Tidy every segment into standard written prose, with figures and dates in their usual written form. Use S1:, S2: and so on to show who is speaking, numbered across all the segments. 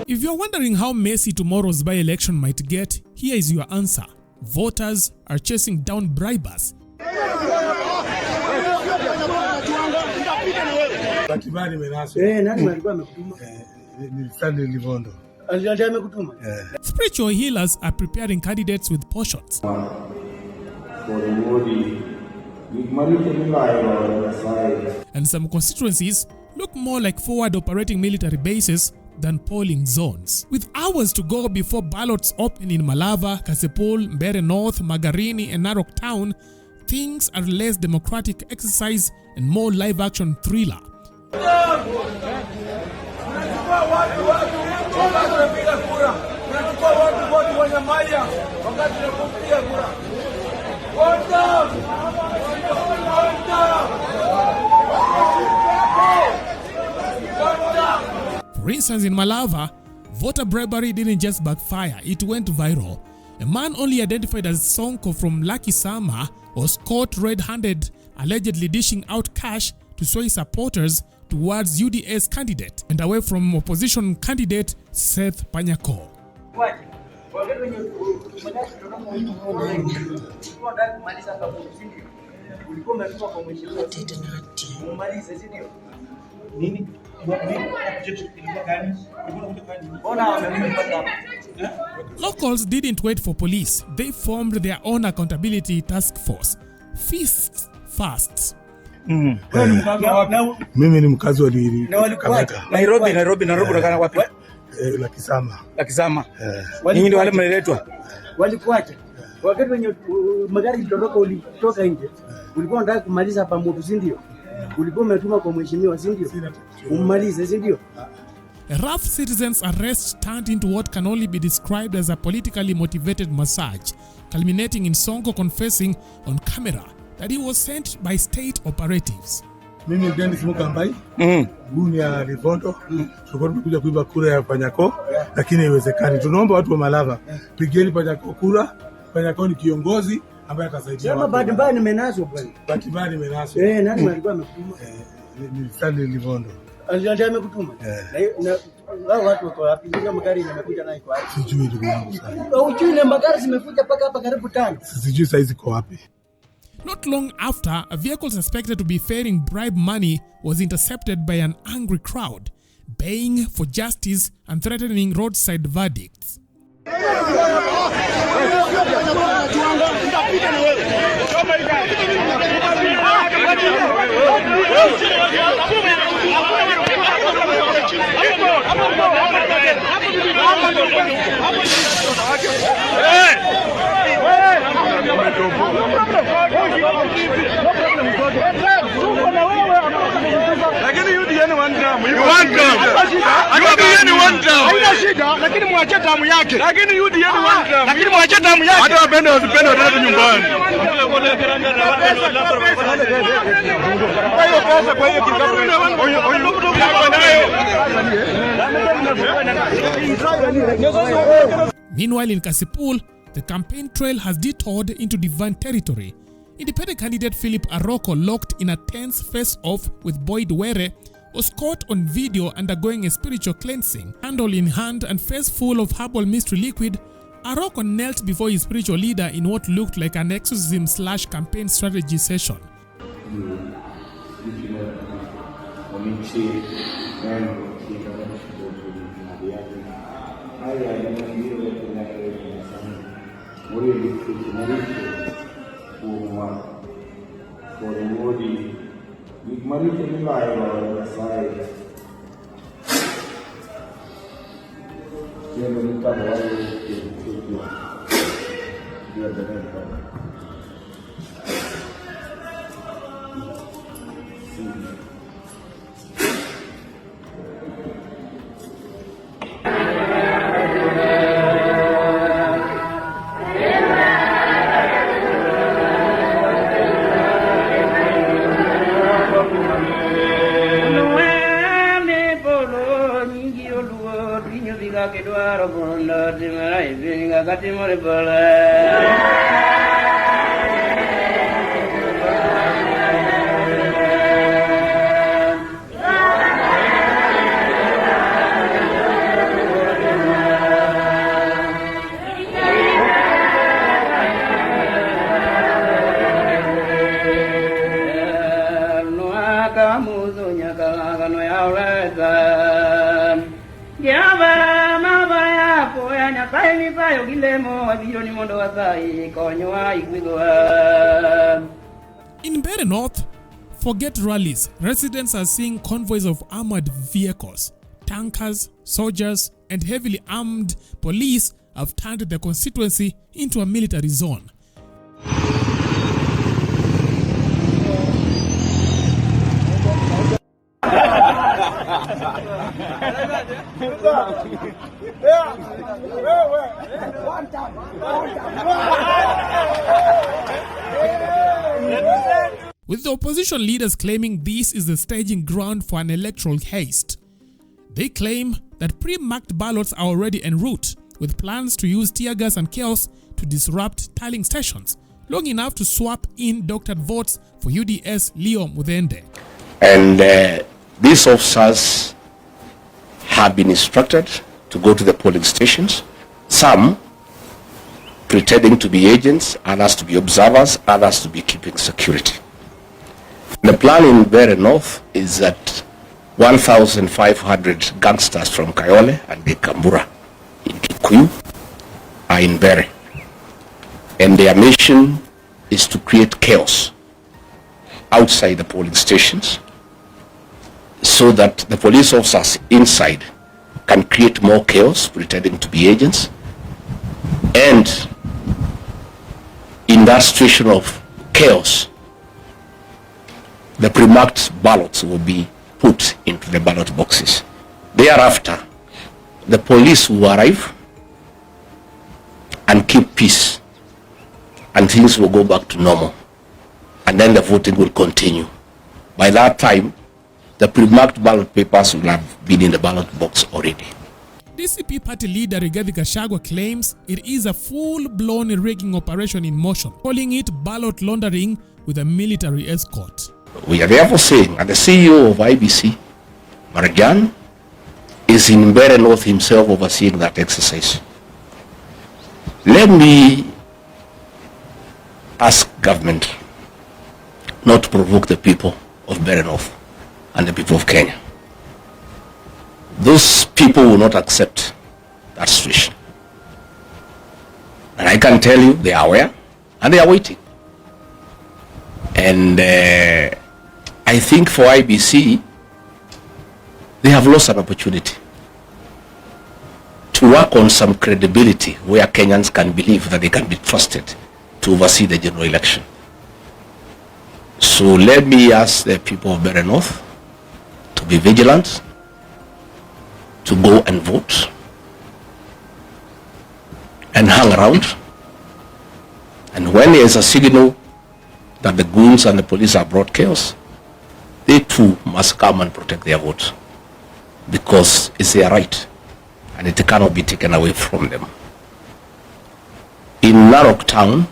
S1: If you're wondering how messy tomorrow's by-election might get, here is your answer. Voters are chasing down bribers. Spiritual healers are preparing candidates with potions. And some constituencies look more like forward operating military bases than polling zones. With hours to go before ballots open in Malava, Kasipul, Mbeere North, Magarini and Narok Town, things are less democratic exercise and more live-action thriller. For instance, in Malava, voter bribery didn't just backfire, it went viral. A man only identified as Sonko from Lucky Sama was caught red-handed, allegedly dishing out cash to sway supporters towards UDA's candidate and away from opposition candidate Seth Panyako. Locals didn't wait for police. They formed their own accountability task force. Fists first.
S2: Mimi ni mkazi wa
S3: Nairobi unakana wapi? Lakisama. Nyinyi ndio wale mnaletwa.
S4: Walikuacha. Wakati wenye magari kitoroka ulitoka nje. Ulikuwa unataka kumaliza hapa moto, si ndio? Ulikuwa umetuma kwa mheshimiwa, si ndio? Ummalize, si ndio?
S1: A rough citizen's arrest turned into what can only be described as a politically motivated massage, culminating in Sonko confessing on camera that he was sent by state operatives.
S2: Mimi ndio simuka mbai. Guni ya Livondo. Tulikuwa tumekuja kuiba kura ya Panyako, lakini haiwezekani. Tunaomba watu wa Malava, pigeni Panyako kura. Panyako ni kiongozi ambaye atasaidia.
S4: Sema bahati mbaya nimenaswa bwana.
S2: Bahati mbaya nimenaswa.
S4: Nani alikuwa amekutuma?
S2: Ni Stanley Livondo.
S4: Alianza amekutuma. Na wao watu wako wapi? Ndio magari yamekuja nayo kwa wapi?
S2: Sijui ndugu yangu sana.
S4: Hujui na magari zimekuja paka hapa karibu 5.
S2: Sijui saizi kwa wapi.
S1: Not long after, a vehicle suspected to be ferrying bribe money was intercepted by an angry crowd, baying for justice and threatening roadside verdicts.
S5: Lakini UDN one term. You want term. UDN one term. Haina shida, lakini muache term yake. Lakini UDN one term. Lakini muache term yake. Hata wapende wasipende wataenda nyumbani. Hayo pesa kwa hiyo
S1: Meanwhile, in Kasipul, the campaign trail has detoured into divine territory. Independent candidate Philip Aroko, locked in a tense face-off with Boyd Were, was caught on video undergoing a spiritual cleansing. Candle in hand and face full of herbal mystery liquid, Aroko knelt before his spiritual leader in what looked like an exorcism/campaign strategy session. In Mbeere North, forget rallies. Residents are seeing convoys of armored vehicles. Tankers, soldiers, and heavily armed police have turned the constituency into a military zone. With the opposition leaders claiming this is the staging ground for an electoral haste. They claim that pre-marked ballots are already en route, with plans to use tear gas and chaos to disrupt tallying stations, long enough to swap in doctored votes for UDS Leo Mudende.
S6: And these officers have been instructed to go to the polling stations, some pretending to be agents, others to be observers, others to be keeping security. The plan in Mbeere North is that 1,500 gangsters from Kayole and Kambura in Kikuyu are in Mbeere. And their mission is to create chaos outside the polling stations so that the police officers inside can create more chaos, pretending to be agents. And in that situation of chaos, the pre-marked ballots will be put into the ballot boxes. Thereafter, the police will arrive and keep peace, and things will go back to normal. And then the voting will continue. By that time, the pre-marked ballot papers will have been in the ballot box already.
S1: DCP party leader Rigathi Gachagua claims it is a full-blown rigging operation in motion, calling it ballot laundering with a military escort.
S6: We are therefore saying, and the CEO of IBC, Marajan, is in Mbeere North himself overseeing that exercise. Let me ask government not to provoke the people of Mbeere North and the people of Kenya. Those people will not accept that situation. And I can tell you they are aware and they are waiting. And I think for IBC, they have lost an opportunity to work on some credibility where Kenyans can believe that they can be trusted to oversee the general election. So let me ask the people of Mbeere North to be vigilant, to go and vote, and hang around. And when there is a signal that the goons and the police have brought chaos, they too must come and protect their vote, because it's their right and it cannot be taken away from them. In Narok town,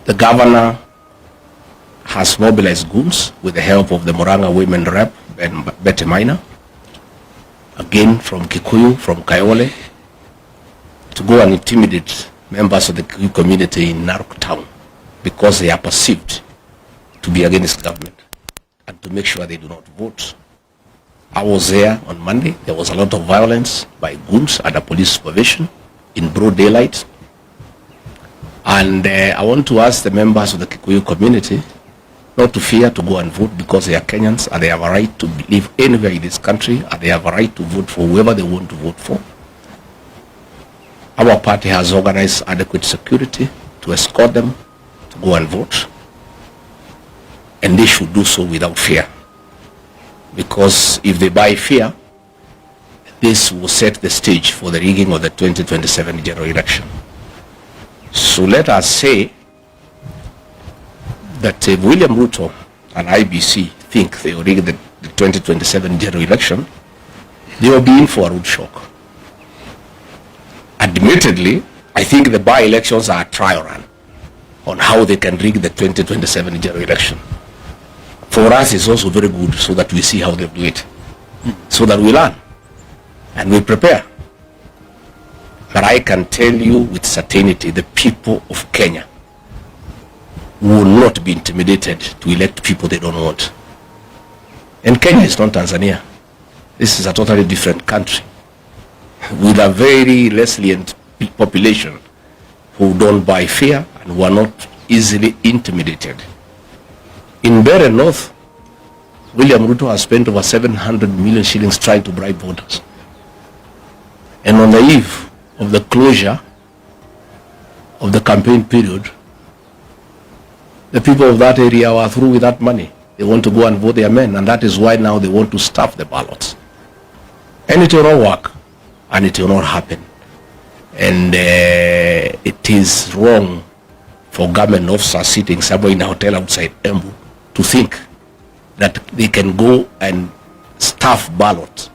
S6: the governor has mobilized goons with the help of the Murang'a women rep, Betty Minor, again from Kikuyu, from Kayole, to go and intimidate members of the Kikuyu community in Narok town because they are perceived to be against government, and to make sure they do not vote. I was there on Monday. There was a lot of violence by goons under police supervision in broad daylight. And I want to ask the members of the Kikuyu community not to fear to go and vote, because they are Kenyans and they have a right to live anywhere in this country, and they have a right to vote for whoever they want to vote for. Our party has organized adequate security to escort them to go and vote, and they should do so without fear, because if they buy fear, this will set the stage for the rigging of the 2027 general election. So let us say that if William Ruto and IBC think they will rig the 2027 general election, they will be in for a rude shock. Admittedly, I think the by-elections are a trial run on how they can rig the 2027 general election. For us, it's also very good, so that we see how they do it, so that we learn and we prepare. But I can tell you with certainty, the people of Kenya will not be intimidated to elect people they don't want. And Kenya is not Tanzania. This is a totally different country with a very resilient population who don't buy fear and who are not easily intimidated. In Mbeere North, William Ruto has spent over 700 million shillings trying to bribe voters. And on the eve of the closure of the campaign period, the people of that area were through with that money. They want to go and vote their men, and that is why now they want to stuff the ballots. And it will not work, and it will not happen. And it is wrong for government officers sitting somewhere in a hotel outside Embu to think that they can go and stuff ballots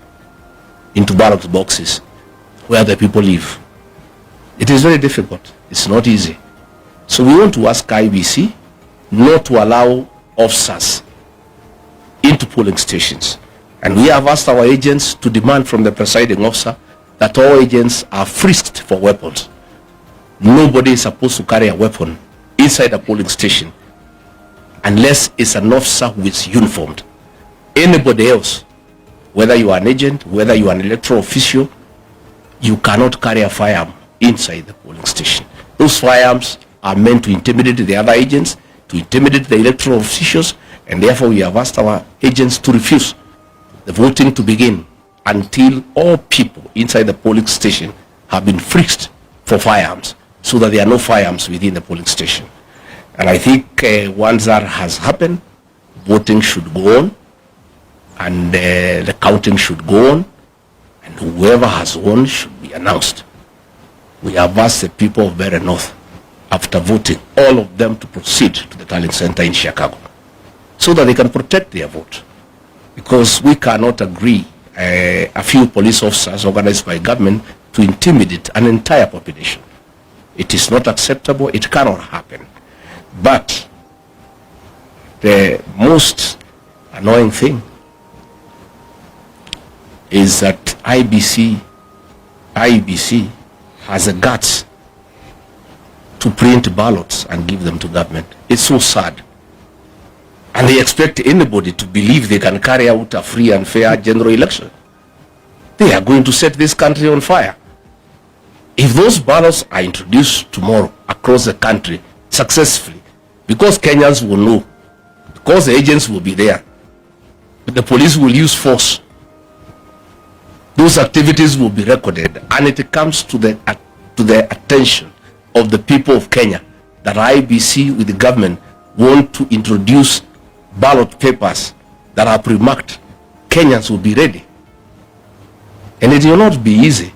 S6: into ballot boxes where the people live. It is very difficult. It's not easy. So we want to ask IBC not to allow officers into polling stations. And we have asked our agents to demand from the presiding officer that all agents are frisked for weapons. Nobody is supposed to carry a weapon inside a polling station unless it's an officer who is uniformed. Anybody else, whether you are an agent, whether you are an electoral official, you cannot carry a firearm inside the polling station. Those firearms are meant to intimidate the other agents, to intimidate the electoral officials, and therefore we have asked our agents to refuse the voting to begin until all people inside the polling station have been frisked for firearms, so that there are no firearms within the polling station. And I think once that has happened, voting should go on, and the counting should go on, and whoever has won should be announced. We have asked the people of Mbeere North, after voting, all of them to proceed to the tallying center in Chicago, so that they can protect their vote. Because we cannot agree a few police officers organized by government to intimidate an entire population. It is not acceptable. It cannot happen. But the most annoying thing is that IBC has the guts to print ballots and give them to government. It's so sad. And they expect anybody to believe they can carry out a free and fair general election. They are going to set this country on fire. If those ballots are introduced tomorrow across the country successfully, because Kenyans will know, because the agents will be there, the police will use force, those activities will be recorded, and it comes to the attention of the people of Kenya that IBC with the government want to introduce ballot papers that are pre-marked. Kenyans will be ready. And it will not be easy.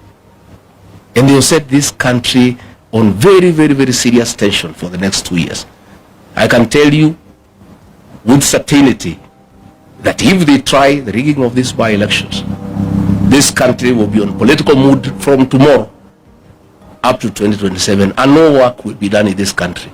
S6: And they will set this country on very, very, very serious tension for the next 2 years. I can tell you with certainty that if they try the rigging of these by-elections, this country will be on political mood from tomorrow up to 2027, and no work will be done in this country.